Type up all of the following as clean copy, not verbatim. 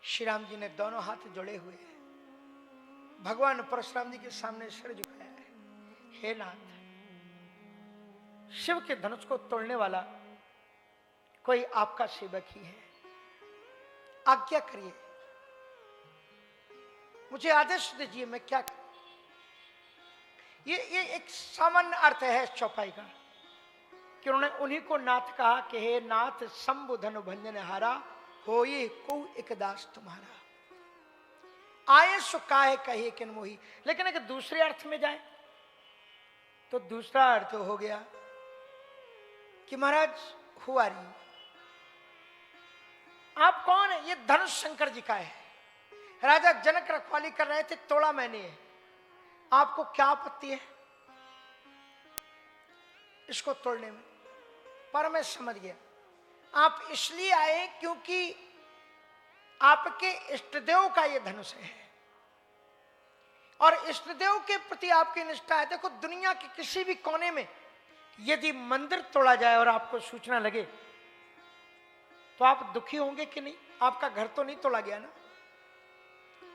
श्री राम जी ने दोनों हाथ जोड़े हुए हैं, भगवान परशुराम जी के सामने सिर झुकाया है। हे नाथ, शिव के धनुष को तोड़ने वाला कोई आपका सेवक ही है, आज्ञा करिए, मुझे आदेश दीजिए, मैं क्या करूं। ये एक सामान्य अर्थ है चौपाई का कि उन्होंने उन्हीं को नाथ कहा कि हे नाथ शंभु धनु भंजन हारा, हो ये को एक दास तुम्हारा, आए सो काहे कहिए किन मोही। लेकिन अगर दूसरे अर्थ में जाए तो दूसरा अर्थ हो गया कि महाराज हु आर यू, आप कौन है। ये धनुष शंकर जी का है, राजा जनक रखवाली कर रहे थे, तोड़ा मैंने है, आपको क्या आपत्ति है इसको तोड़ने में। पर मैं समझ गया, आप इसलिए आए क्योंकि आपके इष्टदेव का ये धनुष है और इष्टदेव के प्रति आपकी निष्ठा है। देखो, दुनिया के किसी भी कोने में यदि मंदिर तोड़ा जाए और आपको सूचना लगे तो आप दुखी होंगे कि नहीं। आपका घर तो नहीं तोड़ा गया ना,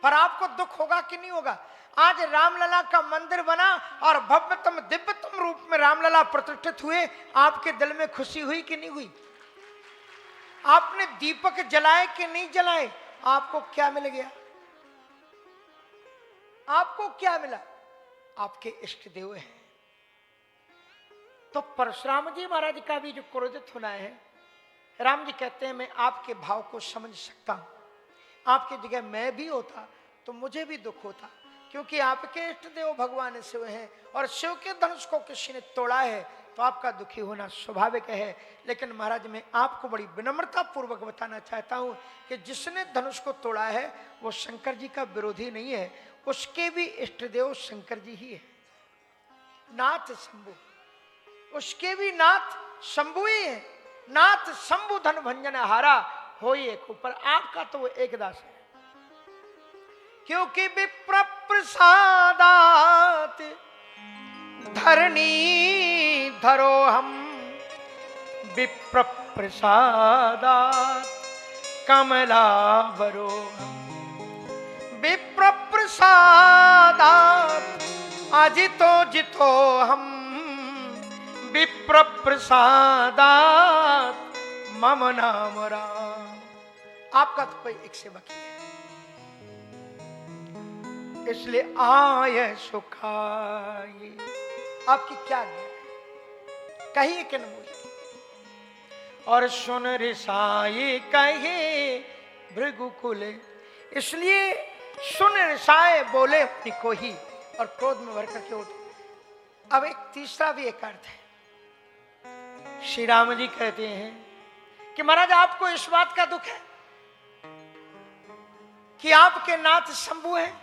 पर आपको दुख होगा कि नहीं होगा। आज रामलला का मंदिर बना और भव्यतम दिव्यतम रूप में रामलला प्रतिष्ठित हुए, आपके दिल में खुशी हुई कि नहीं हुई। आपने दीपक जलाए कि नहीं जलाए, आपको क्या मिल गया, आपको क्या मिला, आपके इष्ट देव हैं। तो परशुराम जी महाराज का भी जो क्रोधित होना है, राम जी कहते हैं मैं आपके भाव को समझ सकता हूं, आपकी जगह मैं भी होता तो मुझे भी दुख होता, क्योंकि आपके इष्ट देव भगवान शिव हैं और शिव के धनुष को किसी ने तोड़ा है तो आपका दुखी होना स्वाभाविक है। लेकिन महाराज मैं आपको बड़ी विनम्रता पूर्वक बताना चाहता हूं कि जिसने धनुष को तोड़ा है वो शंकर जी का विरोधी नहीं है, उसके भी इष्ट देव शंकर जी ही है, नाथ शंभु, उसके भी नाथ शंभु ही है। नाथ शंभु धन भंजन हारा, हो एक ऊपर, आपका तो वो एक दास है। क्योंकि विप्र प्रसादात धरणी धरो हम, विप्र प्रसादात कमला बरो हम, विप्र प्रसादात अजितो जितो हम, विप्र प्रसादात मम नाम राम। आपका तो कोई एक सेवक ही है, इसलिए आय सुखाए। आपकी क्या कहिए कि नमूई। और सुन रिसाए कहे भृगुकुल, इसलिए सुन रिसाए बोले अपनी को ही और क्रोध में भर करके उठ। अब एक तीसरा भी एक अर्थ है। श्री राम जी कहते हैं कि महाराज आपको इस बात का दुख है कि आपके नाथ शंभु हैं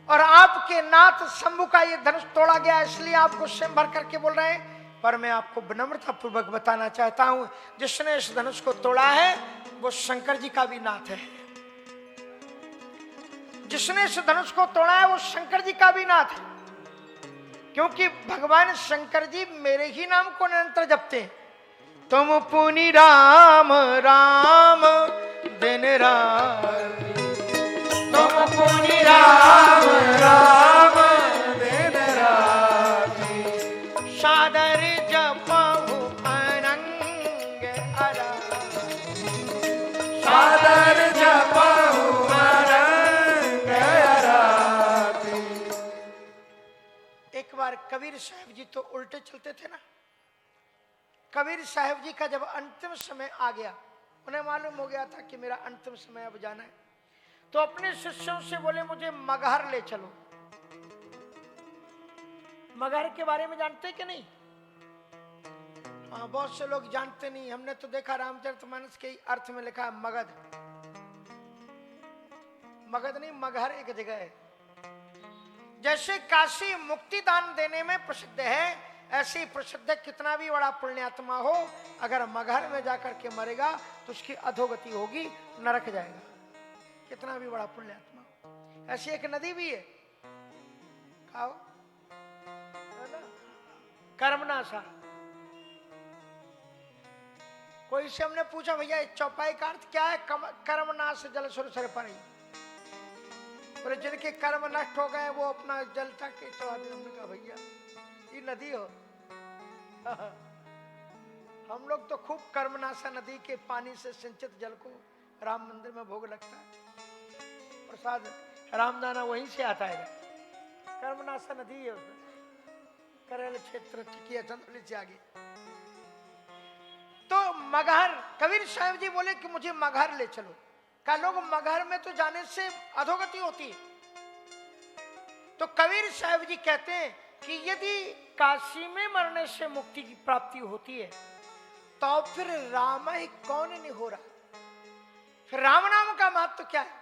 और आपके नाथ शंभु का ये धनुष तोड़ा गया, इसलिए आपको स्वयं भर करके बोल रहे हैं। पर मैं आपको विनम्रता पूर्वक बताना चाहता हूं, जिसने इस धनुष को तोड़ा है वो शंकर जी का भी नाथ है। जिसने इस धनुष को तोड़ा है वो शंकर जी का भी नाथ है, क्योंकि भगवान शंकर जी मेरे ही नाम को निरंतर जपते हैं। तुम पुनि राम राम दिन रात, तुम पुनि राम राम दिन राति, सादर जपहु अनंग अराति, सादर जपहु अनंग अराति। एक बार कबीर साहब जी तो उल्टे चलते थे ना। कबीर साहब जी का जब अंतिम समय आ गया, उन्हें मालूम हो गया था कि मेरा अंतिम समय अब जाना है, तो अपने शिष्यों से बोले मुझे मगहर ले चलो। मगहर के बारे में जानते कि नहीं? हाँ, बहुत से लोग जानते नहीं। हमने तो देखा रामचरितमानस के अर्थ में लिखा है मगध। मगध नहीं, मगहर एक जगह है। जैसे काशी मुक्ति दान देने में प्रसिद्ध है, ऐसे ही प्रसिद्ध है कितना भी बड़ा पुण्यात्मा हो, अगर मगहर में जाकर के मरेगा तो उसकी अधोगति होगी, नरक जाएगा, कितना भी बड़ा पुण्यात्मा। ऐसी एक नदी भी है, खाओ कर्मनाशा, कोई से हमने पूछा भैया इस चौपाई का अर्थ क्या है? कर्मनाश जल सुरसर पर ही। बोले जिनके कर्म नष्ट हो गए वो अपना जल तक के चढ़ा दे। हमने कहा भैया ये नदी हो। हम लोग तो खूब कर्मनाशा नदी के पानी से सिंचित जल को राम मंदिर में भोग लगता है। प्रसाद रामदाना वहीं से आता है। कर्मनाशा नदी है उसमें। करेल क्षेत्र टिकिया चंदौली से आगे। तो मगहर कबीर साहब जी बोले कि मुझे मगहर ले चलो। का लोग मगहर में तो जाने से अधोगति होती है। तो कबीर साहब जी कहते हैं कि यदि काशी में मरने से मुक्ति की प्राप्ति होती है तो फिर राम ही कौन नहीं हो रहा? फिर राम नाम का महत्व क्या है?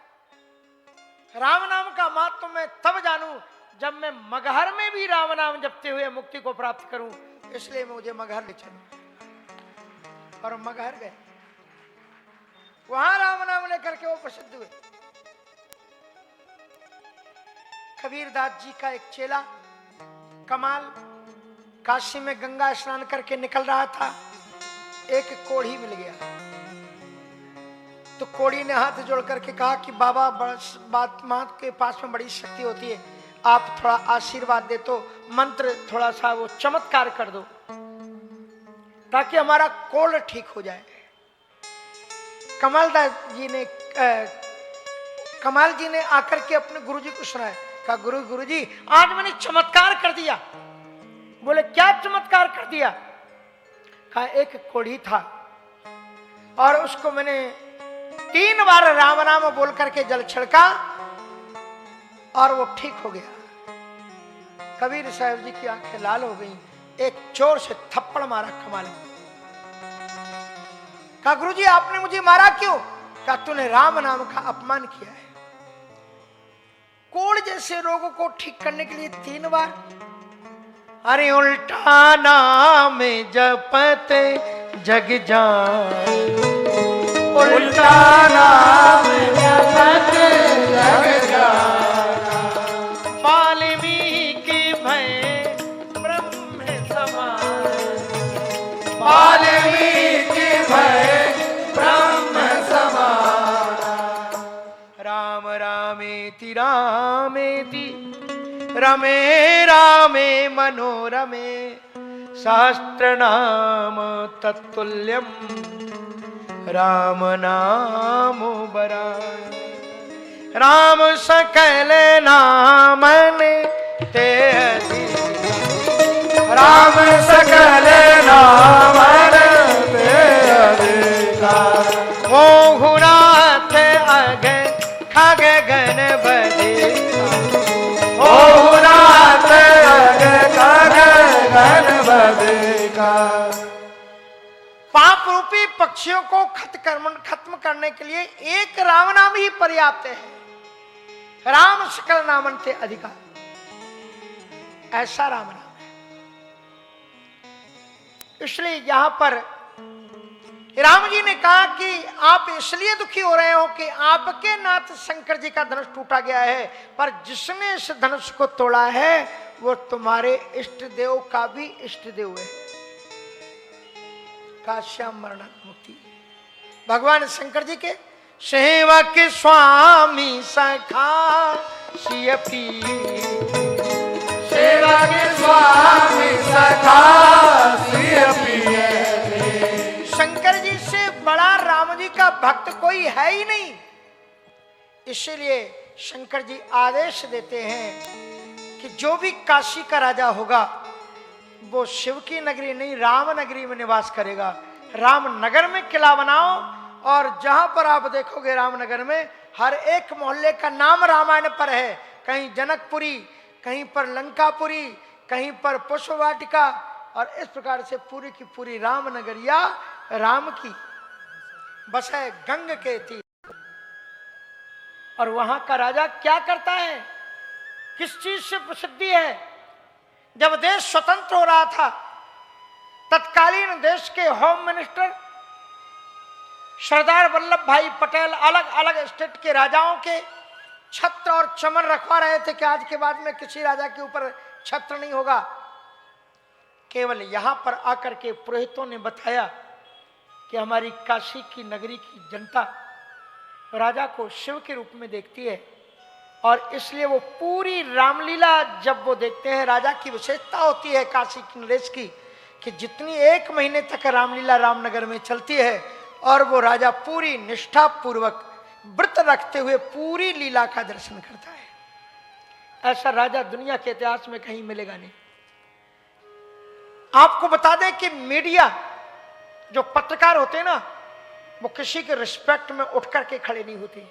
राम नाम का महत्व मैं तब जानूं जब मैं मगहर में भी राम नाम जपते हुए मुक्ति को प्राप्त करूं। इसलिए मुझे मगहर ले चलो। और मगहर गए, वहां राम नाम लेकर के वो प्रसिद्ध हुए। कबीरदास जी का एक चेला कमाल काशी में गंगा स्नान करके निकल रहा था। एक कोढ़ी मिल गया। तो कोढ़ी ने हाथ जोड़ करके कहा कि बाबा बात मां के पास में बड़ी शक्ति होती है, आप थोड़ा आशीर्वाद दे तो मंत्र थोड़ा सा वो चमत्कार कर दो ताकि हमारा कोढ़ ठीक हो जाए। कमाल जी ने आकर के अपने गुरुजी को सुनाया। कहा गुरुजी आज मैंने चमत्कार कर दिया। बोले क्या चमत्कार कर दिया? कहा एक कोढ़ी था और उसको मैंने 3 बार राम नाम बोल करके जल छिड़का और वो ठीक हो गया। कबीर साहब जी की आंखें लाल हो गई। एक जोर से थप्पड़ मारा कमाल। कहा गुरुजी आपने मुझे मारा क्यों? कहा तूने राम नाम का अपमान किया है। कोढ़ जैसे रोगों को ठीक करने के लिए 3 बार। अरे उल्टा नाम जपते जग जान, उल्टा नाम जपते जग जान, वाल्मीकि भय ब्रह्म समान, वाल्मीकि भय ब्रह्म समान। राम रामेति रामेति रमे रामे मनोरमे सहस्त्रनाम तत्तुल्यम राम नामो बरान। राम सकल नामन ते अधिक, राम सकल नामन ते अधिक। मोहु नाथ अग खग गण बधे, पाप रूपी पक्षियों को खत्म करने के लिए एक राम नाम ही पर्याप्त है। राम सकल नामन से अधिकार, ऐसा राम नाम है। इसलिए यहां पर राम जी ने कहा कि आप इसलिए दुखी हो रहे हो कि आपके नाथ शंकर जी का धनुष टूटा गया है, पर जिसने इस धनुष को तोड़ा है वो तुम्हारे इष्ट देव का भी इष्ट देव है। काश्याम मरण मुक्ति भगवान शंकर जी के सेवक स्वामी सखा सियपी, सेवक स्वामी सखा सियपी। शंकर जी से बड़ा राम जी का भक्त कोई है ही नहीं। इसीलिए शंकर जी आदेश देते हैं कि जो भी काशी का राजा होगा वो शिव की नगरी नहीं राम नगरी में निवास करेगा। राम नगर में किला बनाओ और जहां पर आप देखोगे रामनगर में हर एक मोहल्ले का नाम रामायण पर है। कहीं जनकपुरी, कहीं पर लंकापुरी, कहीं पर पुष्पवाटिका, और इस प्रकार से पूरी की पूरी रामनगरिया राम की बस है गंग के तीर। और वहां का राजा क्या करता है, किस चीज से प्रसिद्धि है? जब देश स्वतंत्र हो रहा था तत्कालीन देश के होम मिनिस्टर सरदार वल्लभ भाई पटेल अलग अलग स्टेट के राजाओं के छत्र और चमन रखवा रहे थे कि आज के बाद में किसी राजा के ऊपर छत्र नहीं होगा। केवल यहां पर आकर के पुरोहितों ने बताया कि हमारी काशी की नगरी की जनता राजा को शिव के रूप में देखती है, और इसलिए वो पूरी रामलीला जब वो देखते हैं, राजा की विशेषता होती है काशी की नरेश की कि जितनी 1 महीने तक रामलीला रामनगर में चलती है, और वो राजा पूरी निष्ठा पूर्वक व्रत रखते हुए पूरी लीला का दर्शन करता है। ऐसा राजा दुनिया के इतिहास में कहीं मिलेगा नहीं। आपको बता दें कि मीडिया, जो पत्रकार होते हैं ना, वो किसी के रिस्पेक्ट में उठ करके खड़े नहीं होते।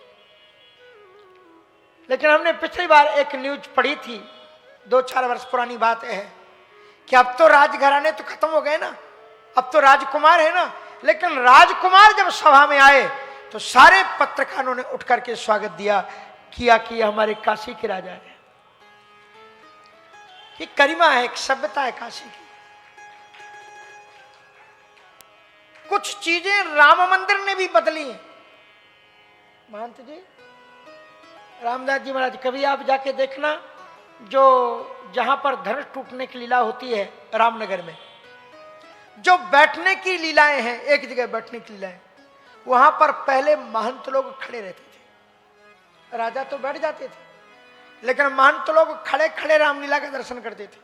लेकिन हमने पिछली बार एक न्यूज पढ़ी थी, 2-4 वर्ष पुरानी बात है, कि अब तो राजघराने तो खत्म हो गए ना, अब तो राजकुमार है ना, लेकिन राजकुमार जब सभा में आए तो सारे पत्रकारों ने उठ करके स्वागत किया कि हमारे काशी के राजा है। ये गरिमा है, एक सभ्यता है काशी की। कुछ चीजें राम मंदिर ने भी बदली हैं। महंत जी, रामदास जी महाराज, कभी आप जाके देखना, जो जहां पर धनुष टूटने की लीला होती है रामनगर में, जो बैठने की लीलाएं हैं, एक जगह बैठने की लीलाएं, वहां पर पहले महंत लोग खड़े रहते थे, राजा तो बैठ जाते थे, लेकिन महंत लोग खड़े खड़े रामलीला का दर्शन करते थे।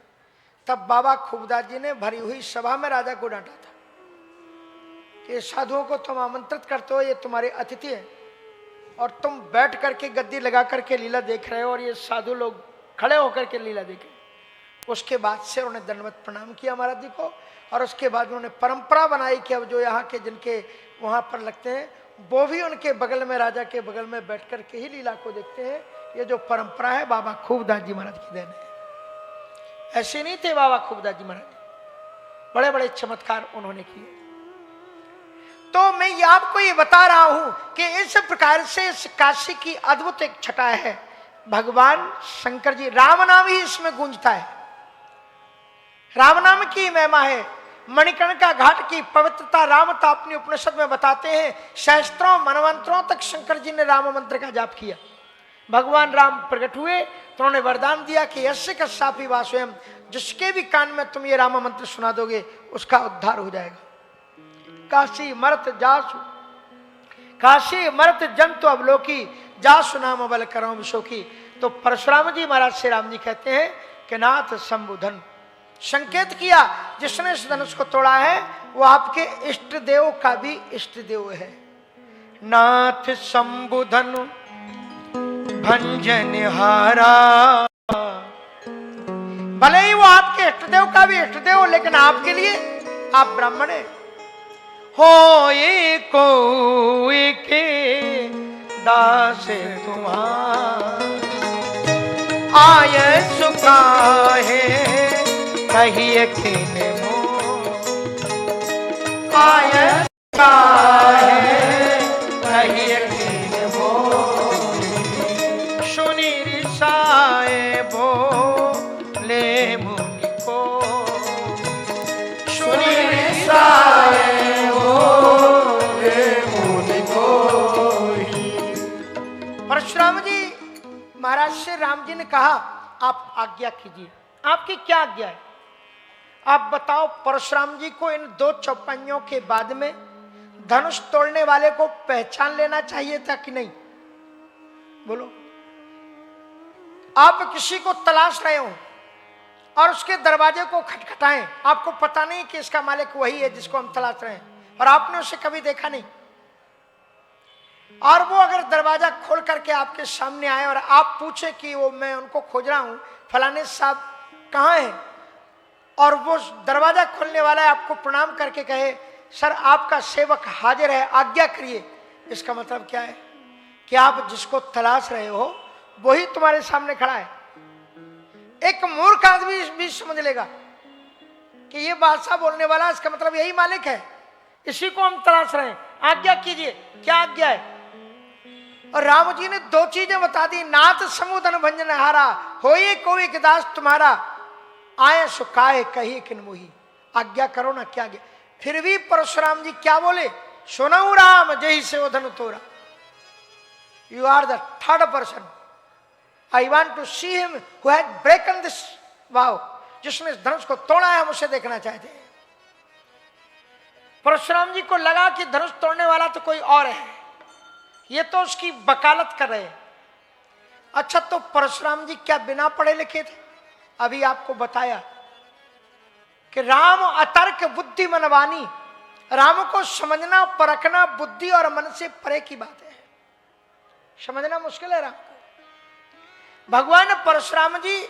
तब बाबा खूबदास जी ने भरी हुई सभा में राजा को डांटा था कि साधुओं को तुम आमंत्रित करते हो, ये तुम्हारे अतिथि है, और तुम बैठ करके गद्दी लगा करके लीला देख रहे हो, और ये साधु लोग खड़े होकर के लीला देखे। उसके बाद से उन्होंने दंडवत प्रणाम किया महाराज जी को, और उसके बाद उन्होंने परंपरा बनाई कि अब जो यहाँ के जिनके वहाँ पर लगते हैं, वो भी उनके बगल में, राजा के बगल में बैठ करके ही लीला को देखते हैं। ये जो परंपरा है बाबा खूबदास जी महाराज की देन है। ऐसे नहीं थे बाबा खूबदास जी महाराज, बड़े बड़े चमत्कार उन्होंने किए। तो मैं ये आपको ये बता रहा हूं कि इस प्रकार से इस काशी की अद्भुत एक छटा है। भगवान शंकर जी, राम नाम ही इसमें गूंजता है, राम नाम की महिमा है। मणिकर्णिका घाट की पवित्रता रामता अपनी उपनिषद में बताते हैं। सहस्त्रों मनवंतरों तक शंकर जी ने राम मंत्र का जाप किया। भगवान राम प्रकट हुए तो उन्होंने वरदान दिया कि यस्य कस्यापि वा स्वयं, जिसके भी कान में तुम ये राम मंत्र सुना दोगे उसका उद्धार हो जाएगा। काशी मरत जासु, काशी मरत जंतु अवलोकी, जासु नाम बल करो विशोकी। तो परशुराम जी महाराज से राम जी कहते हैं कि नाथ शंभुधन, संकेत किया जिसने इस धनुष को तोड़ा है वो आपके इष्ट देव का भी इष्ट देव है। नाथ शंभुधन भंजन हारा, भले ही वो आपके इष्ट देव का भी इष्ट देव, लेकिन आपके लिए आप ब्राह्मण है। हो ये कोई के दास तुम्हारा, आय सुखा है कहिए किन मोह, आय सुखा है कहिए किन मोह, सुनी रिसाए बोले मुनि को, सुनी रिसाए परशुराम जी महाराज से राम जी ने कहा आप आज्ञा कीजिए, आपकी क्या आज्ञा है, आप बताओ। परशुराम जी को इन 2 चौपाइयों के बाद में धनुष तोड़ने वाले को पहचान लेना चाहिए था कि नहीं? बोलो। आप किसी को तलाश रहे हो और उसके दरवाजे को खटखटाएं, आपको पता नहीं कि इसका मालिक वही है जिसको हम तलाश रहे हैं, और आपने उसे कभी देखा नहीं, और वो अगर दरवाजा खोल करके आपके सामने आए और आप पूछे कि वो मैं उनको खोज रहा हूं, फलाने साहब कहाँ हैं, और वो दरवाजा खोलने वाला है आपको प्रणाम करके कहे सर आपका सेवक हाजिर है, आज्ञा करिए, इसका मतलब क्या है कि आप जिसको तलाश रहे हो वही तुम्हारे सामने खड़ा है। एक मूर्ख आदमी भी समझ लेगा कि ये बादशाह बोलने वाला, इसका मतलब यही मालिक है, इसी को हम तलाश रहे हैं, आज्ञा कीजिए। क्या आज्ञा है? और राम जी ने 2 चीजें बता दी। नाथ समुदन भंजन हारा, होइए कोई के दास तुम्हारा, आए सुखाए कही किन मोही, आज्ञा करो ना, क्या आज्ञा। फिर भी परशुराम जी क्या बोले, सुनऊ राम जही से उधन तोरा, you are the third person, I want to see him who had broken this bow, जिसने इस धनुष को तोड़ा है, हम उसे देखना चाहते हैं। परशुराम जी को लगा कि धनुष तोड़ने वाला तो कोई और है, ये तो उसकी वकालत कर रहे हैं। अच्छा, तो परशुराम जी क्या बिना पढ़े लिखे थे? अभी आपको बताया कि राम अतर्क बुद्धि मनवानी, राम को समझना परखना बुद्धि और मन से परे की बात है, समझना मुश्किल है राम को। भगवान परशुराम जी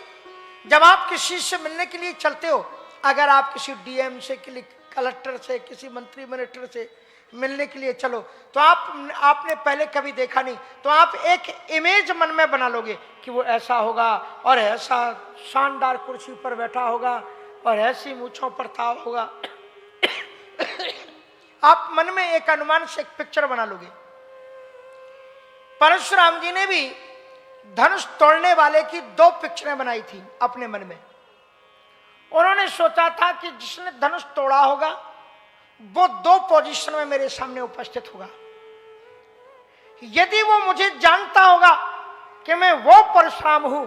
जब आप किसी से मिलने के लिए चलते हो, अगर आप किसी डीएम से, कलेक्टर से, किसी मंत्री मिनिस्टर से मिलने के लिए चलो, तो आपने पहले कभी देखा नहीं, तो आप एक इमेज मन में बना लोगे कि वो ऐसा होगा और ऐसा शानदार कुर्सी पर बैठा होगा और ऐसी मूंछों पर ताव होगा। आप मन में एक अनुमान से एक पिक्चर बना लोगे। परशुराम जी ने भी धनुष तोड़ने वाले की 2 पिक्चरें बनाई थी अपने मन में। उन्होंने सोचा था कि जिसने धनुष तोड़ा होगा वो 2 पोजीशन में मेरे सामने उपस्थित होगा। यदि वो मुझे जानता होगा कि मैं वो परशुराम हूं,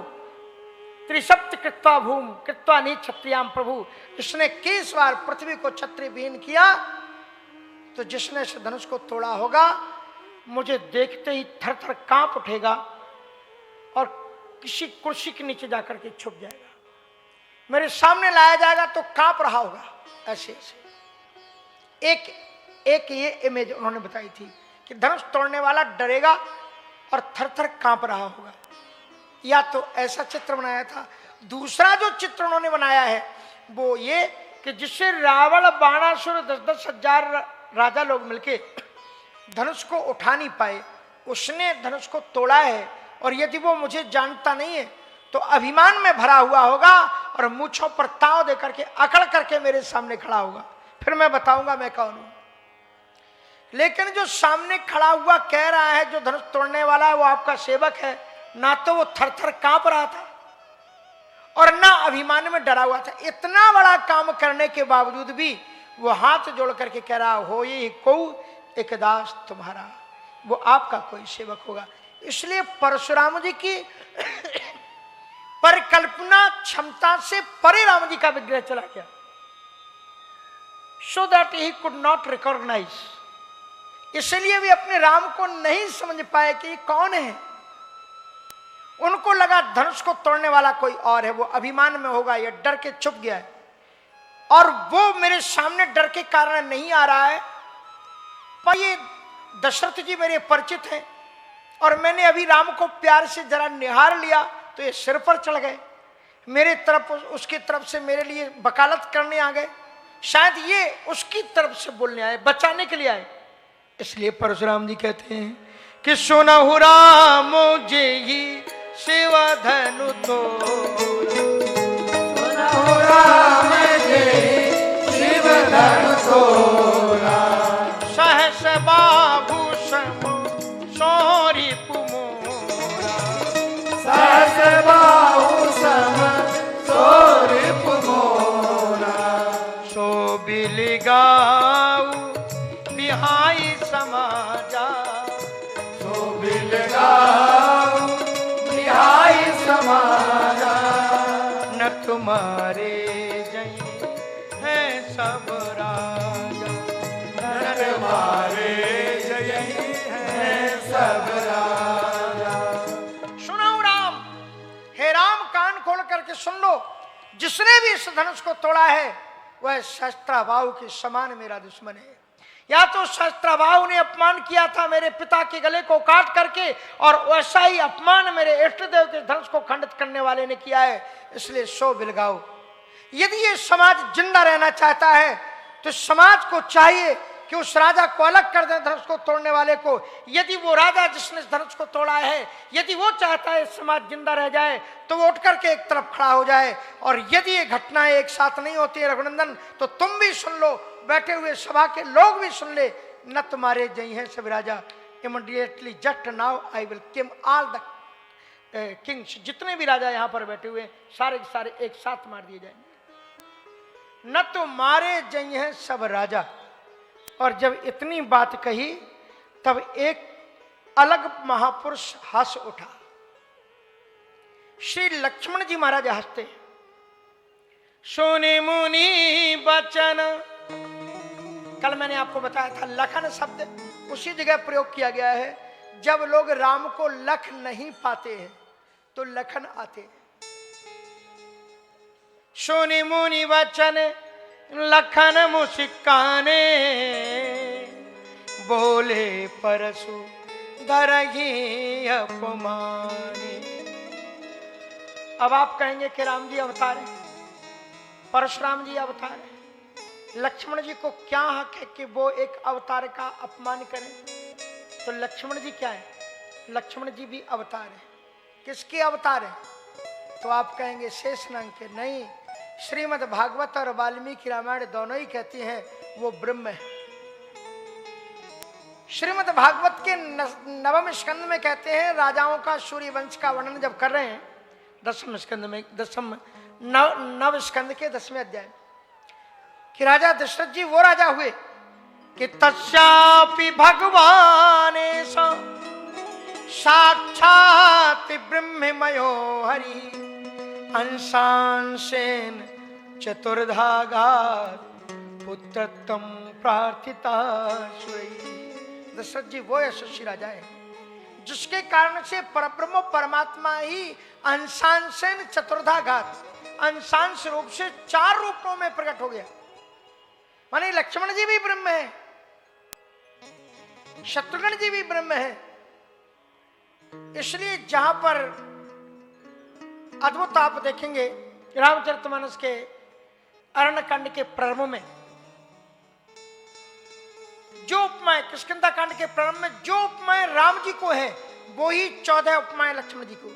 त्रिशप्त कृत्वा भूम कृत्वा नी क्षत्रियाम प्रभु, जिसने 21 बार पृथ्वी को क्षत्रिय विहीन किया, तो जिसने इस धनुष को तोड़ा होगा मुझे देखते ही थर थर कांप उठेगा और किसी कुर्सी के नीचे जाकर के छुप जाएगा, मेरे सामने लाया जाएगा तो कांप रहा होगा ऐसे ऐसे। एक ये इमेज उन्होंने बताई थी कि धनुष तोड़ने वाला डरेगा और थर थर कांप रहा होगा, या तो ऐसा चित्र बनाया था। दूसरा जो चित्र उन्होंने बनाया है वो ये कि जिससे रावण बाणासुर 10-10 हजार राजा लोग मिलके धनुष को उठा नहीं पाए, उसने धनुष को तोड़ा है। और यदि वो मुझे जानता नहीं है तो अभिमान में भरा हुआ होगा और मूंछों पर ताव देकर के अकड़ करके मेरे सामने खड़ा होगा, फिर मैं बताऊंगा मैं कौन हूं। लेकिन जो सामने खड़ा हुआ कह रहा है जो धनुष तोड़ने वाला है वो आपका सेवक है, ना तो वो थर थर कांप रहा था और ना अभिमान में डरा हुआ था। इतना बड़ा काम करने के बावजूद भी वो हाथ जोड़ करके कह रहा हो ये को एक दास तुम्हारा, वो आपका कोई सेवक होगा। इसलिए परशुराम जी की परिकल्पना क्षमता से परे राम जी का विग्रह चला गया, so that he could not recognise. इसलिए वे अपने राम को नहीं समझ पाए कि ये कौन है। उनको लगा धनुष को तोड़ने वाला कोई और है, वो अभिमान में होगा, ये डर के छुप गया है और वो मेरे सामने डर के कारण नहीं आ रहा है। पर ये दशरथ जी मेरे परिचित हैं और मैंने अभी राम को प्यार से जरा निहार लिया तो ये सिर पर चढ़ गए, मेरे तरफ उसकी तरफ से मेरे लिए वकालत करने आ गए। शायद ये उसकी तरफ से बोलने आए, बचाने के लिए आए। इसलिए परशुराम जी कहते हैं कि सुनहु राम जे ही शिव धनु तो, सुनहु राम जे शिव धनु तोरा, सहस बाबू सम सोरी पुमोरा, सहस बाबू सम सोरी पुमोरा, सो बिलगाऊ बिहाई समाजा, सो बिलगाऊ बिहाई समाजा, न तुम्हारे जय है सब राजा, न तुम्हारे जय है सब राजा। सुनो राम, हे राम कान खोल करके सुन लो, जिसने भी इस धनुष को तोड़ा है वह शस्त्राभाव के समान मेरा दुश्मन है। या तो शस्त्राभाव ने अपमान किया था मेरे पिता के गले को काट करके, और वैसा ही अपमान मेरे इष्ट देव के धनुष को खंडित करने वाले ने किया है। इसलिए सो बिलगाओ। यदि ये समाज जिंदा रहना चाहता है तो समाज को चाहिए कि उस राजा को अलग कर दे, धनुष को तोड़ने वाले को। यदि वो राजा जिसने धनुष को तोड़ा है, यदि वो चाहता है समाज जिंदा रह जाए तो वो उठ करके एक तरफ खड़ा हो जाए। और यदि ये घटनाएं एक साथ नहीं होती है रघुनंदन, तो तुम भी सुन लो, बैठे हुए सभा के लोग भी सुन ले, न तुम्हारे जय हैं सब राजा, immediately just now I will kill all the kings. जितने भी राजा यहाँ पर बैठे हुए सारे के सारे एक साथ मार दिए जाएंगे, न तुम्हारे जय हैं सब राजा। और जब इतनी बात कही तब एक अलग महापुरुष हंस उठा। श्री लक्ष्मण जी महाराज हंसते, सुने मुनि बचन कल मैंने आपको बताया था लखन शब्द उसी जगह प्रयोग किया गया है जब लोग राम को लख नहीं पाते हैं तो लखन आते हैं। सुनि मुनि वचन लखन मुस्काने, बोले परसु धरहि अपमाने। अब आप कहेंगे कि राम जी अवतार है, परशुराम जी अवतार है, लक्ष्मण जी को क्या हक है कि वो एक अवतार का अपमान करें? तो लक्ष्मण जी क्या है? लक्ष्मण जी भी अवतार है। किसके अवतार है? तो आप कहेंगे शेषनाग के। नहीं, श्रीमद् भागवत और वाल्मीकि रामायण दोनों ही कहती हैं वो ब्रह्म है। श्रीमद् भागवत के नवम स्कंद में कहते हैं, राजाओं का सूर्य वंश का वर्णन जब कर रहे हैं दसम स्कंद में, नव स्कंद के 10वें अध्याय, कि राजा दशरथ जी वो राजा हुए कि तस्यापि भगवानेश साक्षात् ब्रह्ममयो हरि अंशांशेन चतुर्धागात् पुत्रत्वं प्रार्थिता सुरैः। दशरथ जी वो यशस्वी राजा है जिसके कारण से परब्रह्म परमात्मा ही अंशांशेन चतुर्धागात्, अंशांश रूप से 4 रूपों में प्रकट हो गया। माने लक्ष्मण जी भी ब्रह्म है, शत्रुघ्न जी भी ब्रह्म है। इसलिए जहां पर अद्भुत आप देखेंगे रामचरितमानस के अरण्यकांड के प्रारंभ में जो उपमाएं, किष्किंधा कांड के प्रारंभ में जो उपमाएं राम जी को है वो ही 14 उपमाएं लक्ष्मण जी को।